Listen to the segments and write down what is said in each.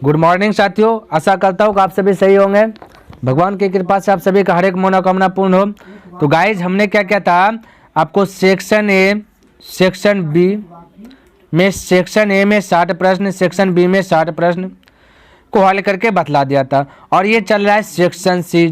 Good morning साथियों, आशा करता हूँ कि आप सभी सही होंगे। भगवान की कृपा से आप सभी का हर एक मनोकामना पूर्ण हो। तो गाइज हमने क्या क्या था, आपको सेक्शन ए, सेक्शन बी में, सेक्शन ए में 60 प्रश्न, सेक्शन बी में 60 प्रश्न को हल करके बतला दिया था। और ये चल रहा है सेक्शन सी,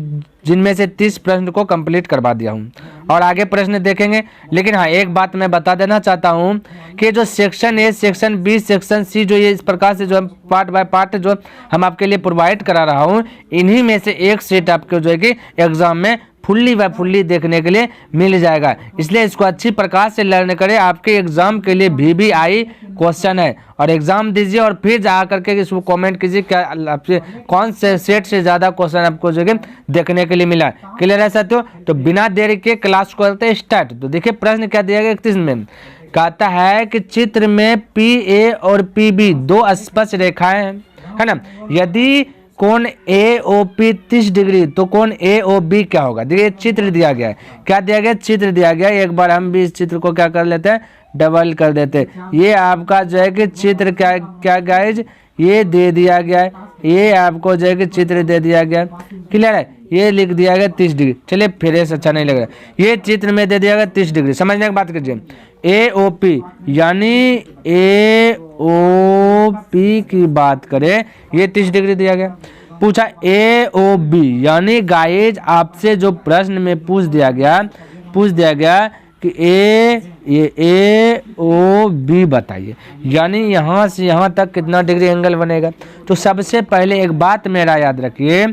जिनमें से 30 प्रश्न को कंप्लीट करवा दिया हूँ और आगे प्रश्न देखेंगे। लेकिन हाँ, एक बात मैं बता देना चाहता हूँ कि जो section A, section B, section C, जो ये इस प्रकार से जो हम पार्ट बाय पार्ट जो हम आपके लिए प्रोवाइड करा रहा हूँ, इन्हीं में से एक सेट आपको जो है कि एग्जाम में फुल्ली व फुल्ली देखने के लिए मिल जाएगा। इसलिए इसको अच्छी प्रकार से लर्न करें। आपके एग्जाम के लिए VVI क्वेश्चन है और एग्जाम दीजिए और फिर जा करके इसको कमेंट कीजिए क्या आपसे कौन से सेट से ज़्यादा क्वेश्चन आपको जो है देखने के लिए मिला। क्लियर है साथियों? तो बिना देरी के क्लास को करते स्टार्ट। तो देखिए प्रश्न क्या दिया गया 31 में, कहता है कि चित्र में PA और PB दो स्पर्श रेखाएं हैं, है ना। यदि कोण AOP 30 डिग्री तो कोण AOB क्या होगा। देखिए चित्र दिया गया है, क्या दिया गया, चित्र दिया गया। एक बार हम भी इस चित्र को क्या कर लेते हैं, डबल कर देते हैं। ये आपका जो है कि चित्र क्या क्या गाइज ये दे दिया गया है, ये आपको जो है कि चित्र दे दिया गया। क्लियर है? ये लिख दिया गया 30 डिग्री। चलिए फिर से अच्छा नहीं लग रहा, ये चित्र में दे दिया गया 30 डिग्री। समझने की बात कीजिए। AOP यानी AOP की बात करें, ये 30 डिग्री दिया गया। पूछा AOB यानी गाइज आपसे जो प्रश्न में पूछ दिया गया कि AOB बताइए, यानी यहाँ से यहाँ तक कितना डिग्री एंगल बनेगा। तो सबसे पहले एक बात मेरा याद रखिए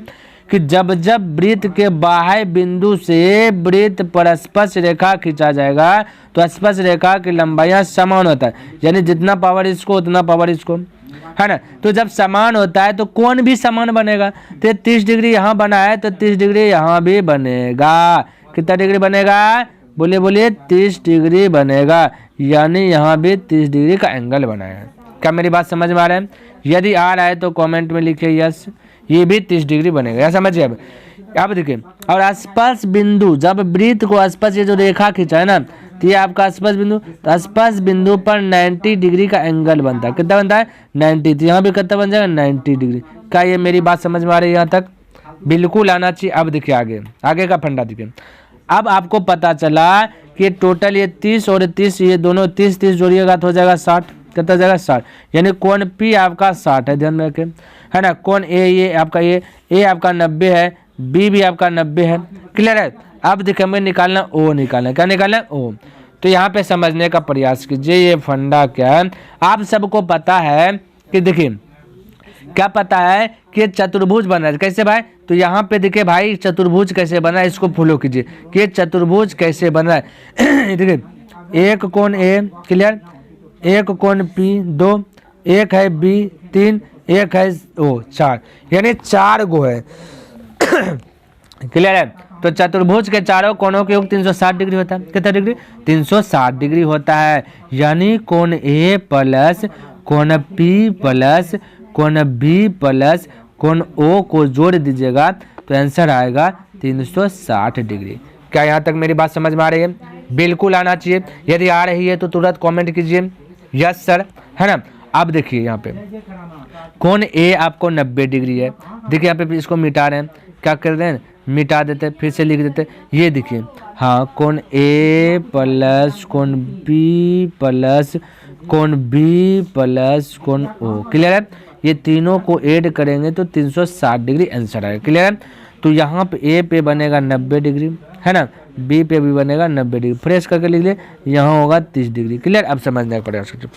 कि जब जब वृत्त के बाह्य बिंदु से वृत्त पर स्पर्श रेखा खींचा जाएगा तो स्पर्श रेखा की लंबाइयाँ समान होता है, यानी जितना पावर इसको उतना पावर इसको, है ना। तो जब समान होता है तो कोण भी समान बनेगा। तो 30 डिग्री यहाँ बना है तो 30 डिग्री यहाँ भी बनेगा। कितना डिग्री बनेगा, बोलिए 30 डिग्री बनेगा, यानी यहाँ भी 30 डिग्री का एंगल बना है। क्या मेरी बात समझ में आ रहा है? यदि आ रहा है तो कमेंट में लिखिए यस, ये भी 30 डिग्री बनेगा। या समझिए अब देखिए। और स्पर्श बिंदु, जब वृत्त को स्पर्श, ये जो रेखा खींचा है ना, तो ये आपका स्पर्श बिंदु, तो स्पर्श बिंदु पर 90 डिग्री का एंगल बनता है। कितना बनता है? 90। तो यहाँ भी कितना बन जाएगा? 90 डिग्री। क्या ये मेरी बात समझ में आ रही है? यहाँ तक बिल्कुल आना चाहिए। अब देखिए आगे का फंडा देखिए। अब आपको पता चला कि टोटल ये 30 और 30, ये दोनों 30 जोड़िएगा तो हो जाएगा 60। कितना जाएगा? 60। यानी कोण P आपका 60 है, ध्यान में रखें, है ना। कोण A ये आपका A आपका 90 है, B भी आपका 90 है। क्लियर है? अब देखिए हमें निकालना O, निकालना क्या, निकालना O। तो यहाँ पे समझने का प्रयास कीजिए ये फंडा क्या है। आप सबको पता है कि देखिए क्या पता है कि चतुर्भुज बन रहा है। कैसे भाई? तो यहाँ पे देखिए भाई चतुर्भुज कैसे बना है, इसको फॉलो कीजिए कि चतुर्भुज कैसे बन रहा है। देखिए एक कोण A, क्लियर, एक कोण P 2, एक है B 3, एक है O 4, यानी 4 गो है। क्लियर है? तो चतुर्भुज के चारों कोणों के योग 360 डिग्री होता है। कितना डिग्री? 360 डिग्री होता है। यानी कोण A प्लस कोण P प्लस कोण B प्लस कोण O को जोड़ दीजिएगा तो आंसर आएगा 360 डिग्री। क्या यहाँ तक मेरी बात समझ में आ रही है? बिल्कुल आना चाहिए। यदि आ रही है तो तुरंत कमेंट कीजिए यस सर, है ना। अब देखिए यहाँ पे कोण A आपको 90 डिग्री है। देखिए यहाँ पे इसको मिटा रहे हैं, क्या कर रहे हैं, मिटा देते हैं, फिर से लिख देते हैं। ये देखिए हाँ, कोण A प्लस कोण B प्लस कोण B प्लस कोण O। क्लियर है? ये तीनों को ऐड करेंगे तो 360 डिग्री आंसर आएगा। क्लियर है? तो यहाँ पे A पे बनेगा 90 डिग्री, है ना, B पे भी बनेगा 90 डिग्री। फ्रेश करके लिख ले, यहाँ होगा 30 डिग्री। क्लियर? अब समझने का प्रयास कीजिए।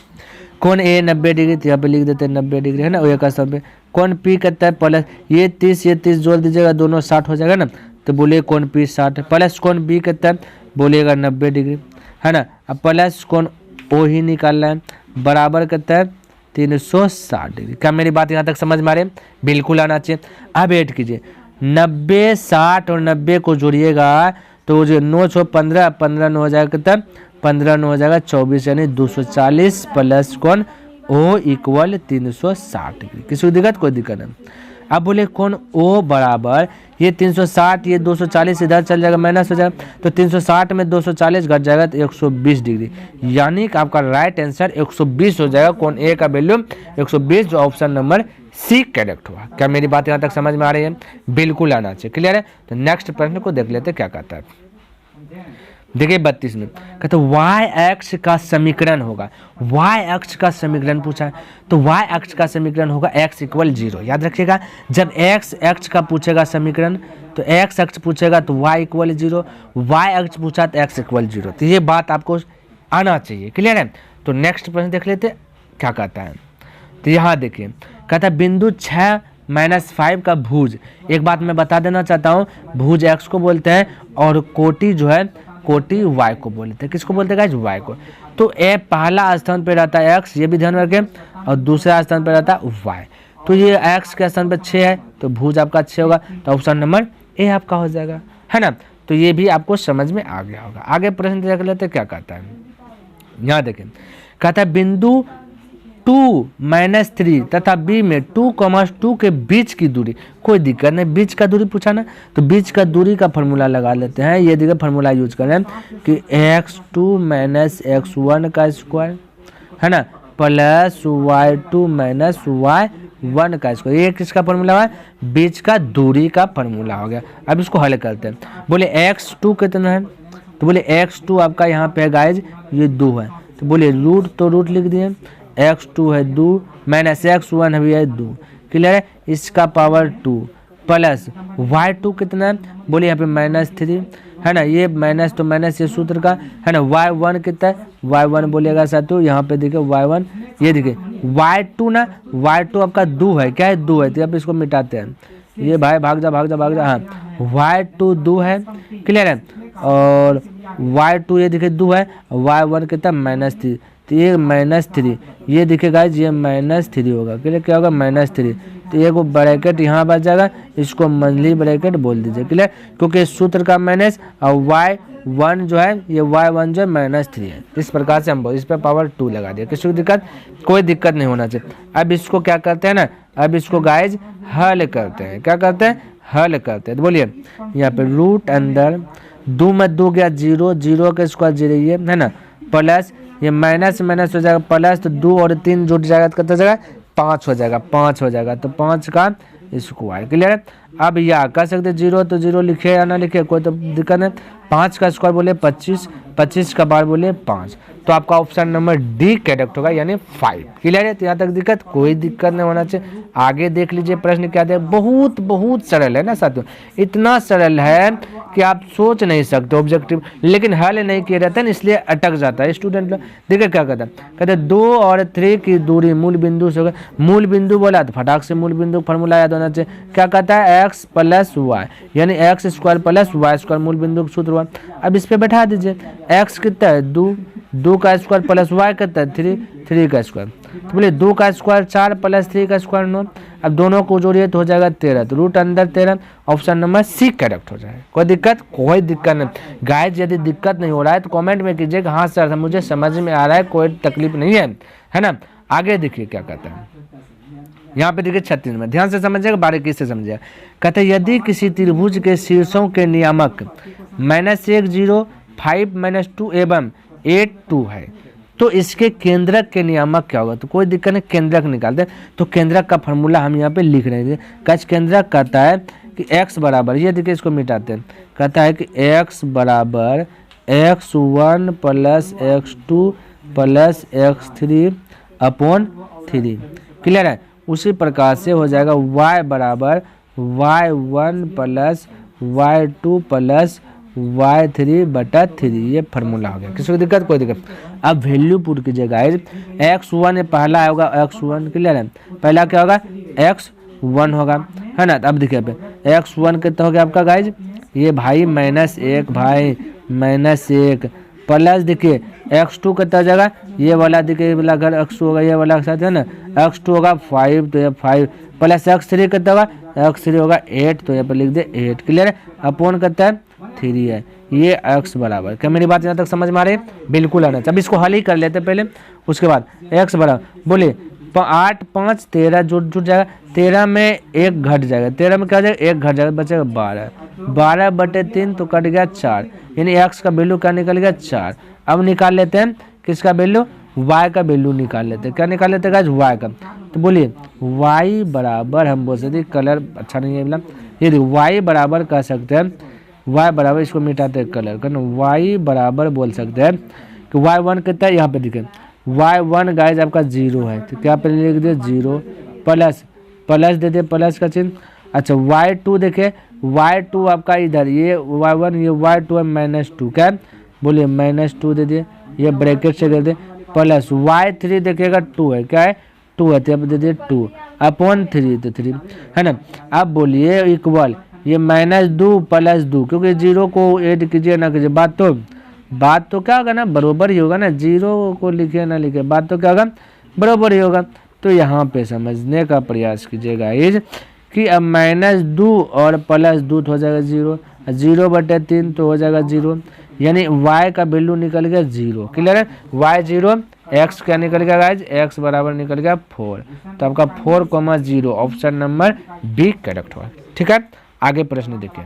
कोण A 90 डिग्री, तो यहाँ पे लिख देते हैं 90 डिग्री, है ना। एक सब पे कोण P कहता है प्लस ये 30 जोड़ दीजिएगा, दोनों 60 हो जाएगा ना। तो बोलिए कोण P 60 प्लस कोण B कहता है, बोलिएगा 90 डिग्री, है ना। अब प्लस कोण O ही निकालना है, बराबर कहता है 360 डिग्री। क्या मेरी बात यहाँ तक समझ में आ रही है? बिल्कुल आना चाहिए। अब ऐड कीजिए 90, 60 और 90 को जोड़िएगा तो जो 9 6 15, 15 9 हो जाएगा, कितना 15 9 हो जाएगा 24, यानी 240 प्लस कोण O इक्वल 360 डिग्री। किसी को दिक्कत? कोई दिक्कत नहीं। अब बोले कौन ओ बराबर ये 360 ये 240 इधर चल जाएगा माइनस हो जाएगा, तो 360 में 240 घट जाएगा तो 120 डिग्री, यानी कि आपका राइट आंसर 120 हो जाएगा। कौन ए का वैल्यू 120, जो ऑप्शन नंबर सी करेक्ट हुआ। क्या मेरी बात यहाँ तक समझ में आ रही है? बिल्कुल आना चाहिए। क्लियर है? तो नेक्स्ट प्रश्न को देख लेते क्या कहता है। देखिए 32 में कहते y अक्ष का समीकरण होगा, y अक्ष का समीकरण पूछा है, तो y अक्ष का समीकरण होगा x इक्वल 0। याद रखिएगा, जब x अक्ष का पूछेगा समीकरण तो x अक्ष पूछेगा तो y इक्वल 0, y अक्ष पूछा तो x इक्वल 0, तो ये बात आपको आना चाहिए। क्लियर है? तो नेक्स्ट प्रश्न देख लेते क्या कहता है। तो यहाँ देखिए कहता है बिंदु 6 - 5 का भुज, एक बात मैं बता देना चाहता हूँ, भुज x को बोलते हैं और कोटि जो है कोटि y को बोलते हैं। किसको बोलते हैं गाइस? y को। तो ए पहला स्थान पे रहता है x, ये भी ध्यान रखें, और दूसरा स्थान पे रहता है y। तो ये x के स्थान पे 6 है तो भुज आपका 6 होगा, तो ऑप्शन नंबर ए आपका हो जाएगा, है ना। तो ये भी आपको समझ में आ गया होगा। आगे प्रश्न देख लेते क्या कहता है। यहाँ देखें कहता है बिंदु 2 - 3 तथा बी में 2,2 के बीच की दूरी, कोई दिक्कत नहीं, बीच का दूरी पूछा ना, तो बीच का दूरी का फॉर्मूला लगा लेते हैं। ये देखिए फॉर्मूला यूज कर रहे हैं कि x2 - x1 का स्क्वायर, है ना, प्लस y2 - y1 का स्क्वायर। ये किसका फॉर्मूला है? बीच का दूरी का फॉर्मूला हो गया। अब इसको हल करते हैं। बोले x2 कितना है, तो बोले x2 आपका यहाँ पे है गाइज ये 2 है, तो बोले रूट, तो रूट लिख दिए, x2 है 2 माइनस x1 भी है 2। क्लियर है? इसका पावर 2 प्लस y2 कितना है, बोले यहाँ पे -3, है ना, ये माइनस तो माइनस ये सूत्र का, है ना। y1 कितना है, y1 बोलेगा साथियों यहाँ पे देखिए y1, ये देखिए y2 ना, y2 आपका 2 है, क्या है 2 है, तो अब इसको मिटाते हैं, ये भाई भाग जा भाग जा भाग जा, हाँ y2 2 है। क्लियर है? और y2 ये देखिए 2 है, y1 कितना -3, तो ये -3, ये देखिए गाइस ये -3 होगा। क्लियर? क्या होगा? -3, तो ये को ब्रैकेट यहाँ बच जाएगा, इसको मंथली ब्रैकेट बोल दीजिए। क्लियर? क्योंकि सूत्र का माइनस और y1 जो है ये y1 जो है -3 है। इस प्रकार से हम इस पर पावर 2 लगा दिया। किसी को दिक्कत? कोई दिक्कत नहीं होना चाहिए। अब इसको क्या करते हैं ना, अब इसको गाइज हल करते हैं। क्या करते हैं? हल करते हैं। तो बोलिए यहाँ पे रूट अंदर 2 में 2 गया 0, 0 का स्क्वायर 0 ये है ना, प्लस ये माइनस माइनस हो जाएगा प्लस, तो 2 और 3 जुट जाएगा तो कितना हो जाएगा? 5 हो जाएगा, 5 हो जाएगा, तो 5 का स्क्वायर। क्लियर है? अब यह कर सकते 0 तो 0 लिखे या ना लिखे कोई तो दिक्कत नहीं। 5 का स्क्वायर बोले 25, 25 का बार बोले 5, तो आपका ऑप्शन नंबर डी करेक्ट होगा, यानी 5। क्लियर है? तो यहाँ तक दिक्कत? कोई दिक्कत नहीं होना चाहिए। आगे देख लीजिए प्रश्न क्या है, बहुत बहुत सरल है ना साथियों, इतना सरल है कि आप सोच नहीं सकते ऑब्जेक्टिव, लेकिन हल नहीं किए रहते हैं इसलिए अटक जाता है स्टूडेंट लोग। देखिए क्या कहता है, कहते 2 और 3 की दूरी मूल बिंदु से होगा। मूल बिंदु बोला तो फटाक से मूल बिंदु फॉर्मूला याद होना चाहिए। क्या कहता है? x + y, यानी x² + y² मूल बिंदु का सूत्र हुआ। अब इस पे बैठा दीजिए, x कितना है 2, 2 का स्क्वायर प्लस y कितना है 3, 3 का स्क्वायर, तो बोले 2 का स्क्वायर 4 प्लस 3 का स्क्वायर 9। अब दोनों को जोड़िए तो हो जाएगा 13, तो रूट अंदर 13, ऑप्शन नंबर सी करेक्ट हो जाएगा। कोई दिक्कत? कोई दिक्कत नहीं गाइस। यदि दिक्कत नहीं हो रहा है तो कमेंट में कीजिएगा हाँ सर मुझे समझ में आ रहा है, कोई तकलीफ नहीं है ना। आगे देखिए क्या कहता है, यहाँ पे देखिए 36 में ध्यान से समझिएगा, बारीकी से समझिएगा। कहते हैं यदि किसी त्रिभुज के शीर्षों के नियामक -1 0 5 - 2 एवं 8 2 है तो इसके केंद्रक के नियामक क्या होगा। तो कोई दिक्कत नहीं, केंद्रक निकालते हैं। तो केंद्रक का फॉर्मूला हम यहाँ पे लिख रहे हैं। कच केंद्रक कहता है कि x बराबर, ये देखिए इसको मिटाते हैं, कहता है कि x बराबर x1 + x2 + x3 upon 3। Clear है? उसी प्रकार से हो जाएगा y बराबर y1 + y2 + y3/3, ये फार्मूला हो गया। किसी को दिक्कत? कोई दिक्कत। अब वैल्यू पुट कीजिए गाइज, x1 पहला होगा x1, क्लियर है, पहला क्या होगा x1 होगा, है ना। अब देखिए पे x1 कितना हो गया आपका गाइज, ये भाई -1 भाई -1 प्लस देखिए x2 कितना हो जाएगा, ये वाला देखिए ये वाला अगर x2 होगा ये वाला के साथ है ना, x2 होगा 5 तो ये 5 प्लस x3 कितना होगा, x3 होगा 8 तो यहाँ पर लिख दे 8। क्लियर है? अपॉन कितना है 3 है, ये x बराबर। क्या मेरी बात यहाँ तक समझ में आ रही है? बिल्कुल आना चाहिए। अब इसको हल ही कर लेते पहले, उसके बाद x बराबर बोले 8 5 13 जुट जाएगा 13 में एक घट जाएगा, 13 में क्या हो जाएगा, एक घट जाएगा, बचेगा 12, 12/3 तो कट गया 4, यानी x का वैल्यू क्या निकल गया 4। अब निकाल लेते हैं किसका वैल्यू, y का वैल्यू निकाल लेते हैं। क्या निकाल लेते हैं गाइस, y का। तो बोलिए y बराबर, हम बोल सकते हैं कलर अच्छा नहीं है, ये देखो y बराबर कह सकते हैं, y बराबर, इसको मिटाते हैं कलर का, y बराबर बोल सकते हैं कि y1 कितना है, यहाँ पे दिखे y1 गाइस आपका 0 है, तो क्या पे लिख दिए 0, प्लस दे दिए प्लस का चिन्ह। अच्छा y2 देखे, y2 आपका इधर, ये y1 ये y2 है -2, क्या बोलिए -2 दे दिए, ये ब्रैकेट से दे दे, प्लस y3 देखिएगा 2 है, क्या है 2 है, तो अब दे दिए 2 अपॉन 3 तो 3 है ना। अब बोलिए इक्वल, ये -2 + 2, क्योंकि 0 को ऐड कीजिए ना कीजिए, बात तो क्या होगा ना, बरोबर ही होगा ना, 0 को लिखे ना लिखे, बात तो क्या होगा, बरोबर ही होगा। तो यहाँ पे समझने का प्रयास कीजिएगा इज कि अब -2 और +2 तो हो जाएगा 0, 0/3 तो हो जाएगा 0, यानी y का वैल्यू निकल गया 0। क्लियर है, y 0, x क्या निकल गया गाइज, x बराबर निकल गया 4, तो आपका 4,0 ऑप्शन नंबर बी करेक्ट होगा। ठीक है, आगे प्रश्न देखिए,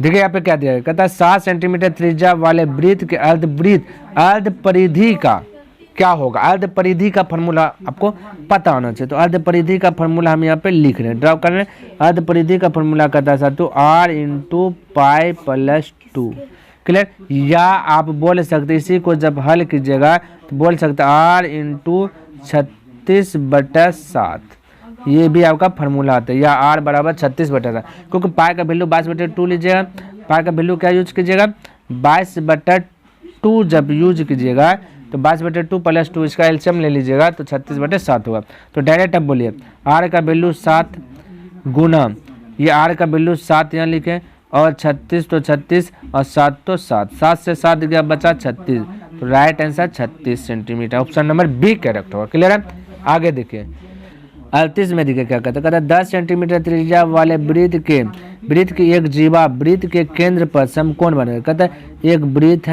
देखिए यहाँ पे क्या दिया है, कहता है 7 सेंटीमीटर त्रिज्या वाले वृत्त के अर्ध परिधि का क्या होगा। अर्ध परिधि का फॉर्मूला आपको पता होना चाहिए, तो अर्ध परिधि का फॉर्मूला हम यहाँ पे लिख रहे हैं, ड्रॉ कर रहे हैं। अर्ध परिधि का फॉर्मूला कहता है तो r × पाई + 2। क्लियर, या आप बोल सकते इसी को जब हल कीजिएगा तो बोल सकते r × 36/7, ये भी आपका फॉर्मूला आता है, या r बराबर 36/7, क्योंकि पाई का वैल्यू 22/2 लीजिएगा, पाई का वैल्यू क्या यूज कीजिएगा 22/2 जब यूज कीजिएगा तो 22/2 + 2 इसका एलसीएम ले लीजिएगा तो 36/7 होगा। तो डायरेक्ट अब बोलिए r का वैल्यू 7 गुना, ये r का वैल्यू 7 यहाँ लिखें, और 36 तो 36 और 7 तो 7, 7 से 7 गया बचा 36, तो right answer 36 centimetre, option number B correct होगा। क्लियर है, आगे देखिए 38 में देखिए क्या कहता है, 10 सेंटीमीटर त्रिज्या वाले वृत्त की एक जीवा वृत्त के केंद्र पर समकोण बनेगा। कहता है एक वृत्त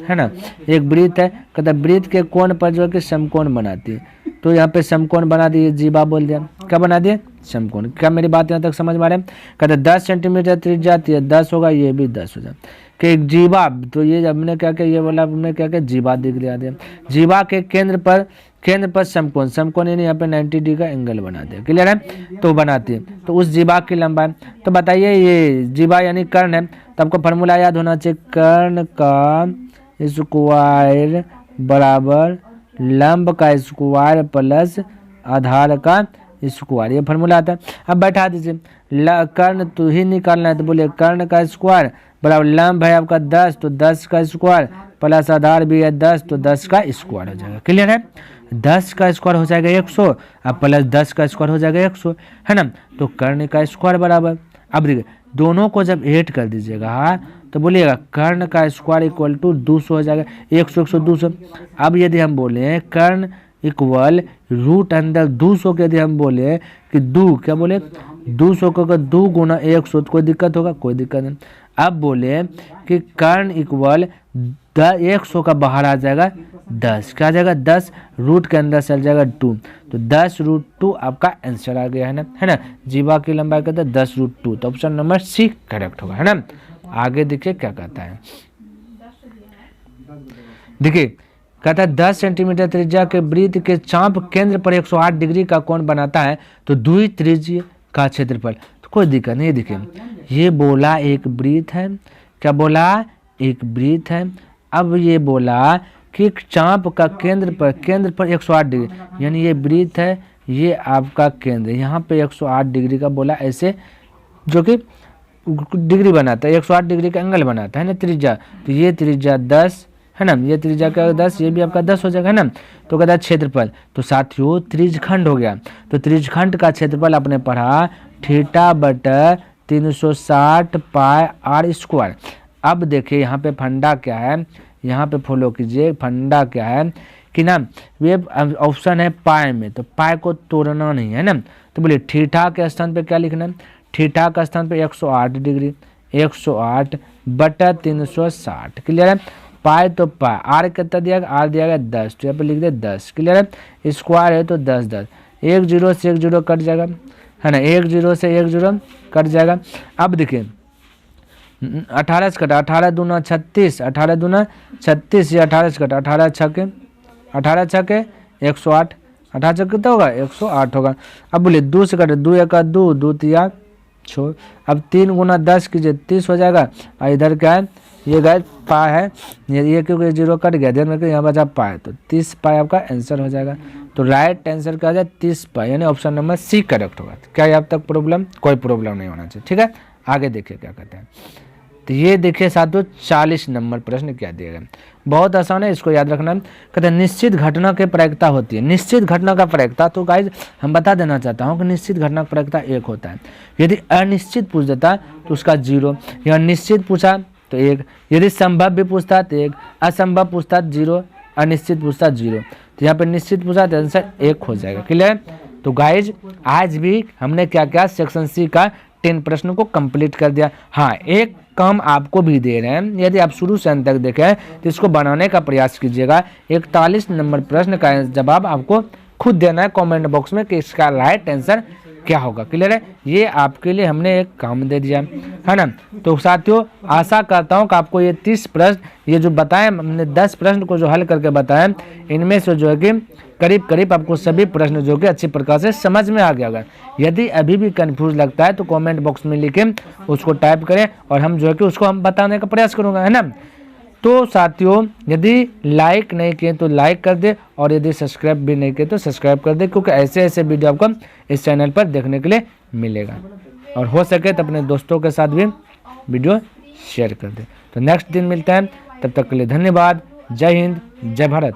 है ना, एक वृत्त है, कहता है वृत्त के कोण पर जो है कि समकोण बनाती है, तो यहाँ पे समकोण बना दिए, जीवा बोल दिया, क्या बना दिए समकोण। क्या मेरी बात यहाँ तक समझ में आ रहा है, कहता है 10 सेंटीमीटर त्रिज्या 10 होगा, ये भी 10 हो जाए कि एक जीवा, तो ये हमने क्या किया, ये वाला हमने क्या किया जीवा दिख दिया, जीवा के केंद्र पर समकोण यानी यहाँ पे 90 डिग्री का एंगल बना दिया। क्लियर है, तो बनाती है, तो उस जीवा की लंबाई, तो बताइए ये जीवा यानी कर्ण है, तो आपको फॉर्मूला याद होना चाहिए, कर्ण का स्क्वायर बराबर लंब का स्क्वायर प्लस आधार का स्क्वायर, ये फॉर्मूला आता है। अब बैठा दीजिए, कर्ण तो ही निकालना है, तो बोलिए कर्ण का स्क्वायर बराबर लंब है आपका 10, तो 10 का स्क्वायर प्लस आधार भी है 10, तो 10 का स्क्वायर हो जाएगा। क्लियर है, 10 का स्क्वायर हो जाएगा 100, अब प्लस 10 का स्क्वायर हो जाएगा 100, है ना, तो कर्ण का स्क्वायर बराबर, अब देखिए दोनों को जब ऐड कर दीजिएगा तो बोलिएगा कर्ण का स्क्वायर इक्वल टू 200 हो जाएगा, 100 100 200। अब यदि हम बोले कर्ण इक्वल रूट अंदर 200 के, यदि हम बोले कि 2 क्या बोले 200 को 2 गुना 100, तो कोई दिक्कत होगा, कोई दिक्कत नहीं। अब बोले कि कर्ण इक्वल 100 का बाहर आ जाएगा 10, क्या आ जाएगा 10, रूट के अंदर चल जाएगा 2, तो 10√2 आपका आंसर आ गया है ना, जीवा की लंबाई कहता है 10√2, तो ऑप्शन नंबर सी करेक्ट होगा, है ना। आगे देखिए क्या कहता है, देखिए कहता है 10 सेंटीमीटर त्रिज्या के वृत्त के चाप केंद्र पर 108 डिग्री का कोण बनाता है, तो द्वित्रिज्य का क्षेत्रफल, तो कोई दिक्कत नहीं। देखिए ये बोला एक वृत्त है, क्या बोला एक वृत्त है, अब ये बोला कि चाप का केंद्र पर 108 डिग्री, यानी ये वृत्त है, ये आपका केंद्र, यहाँ पे 108 डिग्री का बोला ऐसे, जो कि डिग्री बनाता है, 108 डिग्री का एंगल बनाता है ना त्रिज्या, तो ये त्रिज्या 10 है ना, ये त्रिज्या का 10, ये भी आपका 10 हो जाएगा, है ना। तो कहता है क्षेत्रफल, तो साथियों त्रिज्यखंड हो गया, तो त्रिज्यखंड का क्षेत्रफल आपने पढ़ा θ/360 पाई r स्क्वायर। अब देखिए यहाँ पे फंडा क्या है, यहाँ पे फॉलो कीजिए, फंडा क्या है कि ना, ये ऑप्शन है पाई में, तो पाई को तोड़ना नहीं है ना, तो बोलिए थीटा के स्थान पे क्या लिखना है, थीटा का स्थान पे 108 डिग्री, 108/360। क्लियर है, पाई तो पाई, आर कितना दिया गया, आर दिया गया 10, तो यहाँ पे लिख दे 10। क्लियर है, स्क्वायर है तो 10 10, एक जीरो से एक जीरो कट जाएगा, है ना, एक जीरो से एक जीरो कट जाएगा। अब देखिए 18 से कटा, 18 दूना 36, 18 दूना 36, ये 18 से कटा, 18 छके 108, 18 छके कितना होगा 108 होगा। अब बोलिए 2 से कटे, 2 1 2, 2 3 6, अब 3 गुना 10 कीजिए 30 हो जाएगा। और इधर क्या है, ये गाइस पाई है, ये क्योंकि जीरो कट गया, ध्यान रखिए यहाँ बचा पाई, तो 30 पाई आपका आंसर हो जाएगा। तो राइट आंसर क्या है 30 पाई, यानी ऑप्शन नंबर सी करेक्ट होगा। क्या है अब तक प्रॉब्लम, कोई प्रॉब्लम नहीं होना चाहिए, ठीक है। आगे देखिए क्या कहते हैं, तो ये देखिए साथियों 40 नंबर प्रश्न क्या दिया गया, बहुत आसान है, इसको याद रखना। कहते हैं निश्चित घटना की प्रायिकता होती है। निश्चित घटना का प्रायिकता, तो गाइज हम बता देना चाहता हूँ कि निश्चित घटना का प्रायिकता 1 होता है। यदि अनिश्चित पूछ देता तो उसका 0, या निश्चित पूछा तो 1, यदि संभव भी पूछता तो 1, असंभव पूछता 0, अनिश्चित पूछता 0। तो यहाँ पे निश्चित पूछा तो आंसर 1 हो जाएगा, क्लियर। तो गाइज आज भी हमने क्या क्या सेक्शन सी का 10 प्रश्न को कंप्लीट कर दिया। हाँ, एक काम आपको भी दे रहे हैं, यदि आप शुरू से अंत तक देखें तो इसको बनाने का प्रयास कीजिएगा। 41 नंबर प्रश्न का जवाब आपको खुद देना है कमेंट बॉक्स में कि इसका राइट आंसर क्या होगा, क्लियर है। ये आपके लिए हमने एक काम दे दिया, है ना। तो साथियों आशा करता हूँ कि आपको ये 30 प्रश्न, ये जो बताए हमने 10 प्रश्न को जो हल करके बताया, इनमें से जो है कि करीब करीब आपको सभी प्रश्न जो कि अच्छी प्रकार से समझ में आ गया होगा। यदि अभी भी कंफ्यूज लगता है तो कमेंट बॉक्स में लिखें, उसको टाइप करें और हम जो है कि उसको हम बताने का प्रयास करूँगा, है ना। तो साथियों यदि लाइक नहीं किए तो लाइक कर दे, और यदि सब्सक्राइब भी नहीं किए तो सब्सक्राइब कर दे, क्योंकि ऐसे ऐसे वीडियो आपको इस चैनल पर देखने के लिए मिलेगा। और हो सके तो अपने दोस्तों के साथ भी वीडियो शेयर कर दे। तो नेक्स्ट दिन मिलते हैं, तब तक के लिए धन्यवाद। जय हिंद, जय भारत।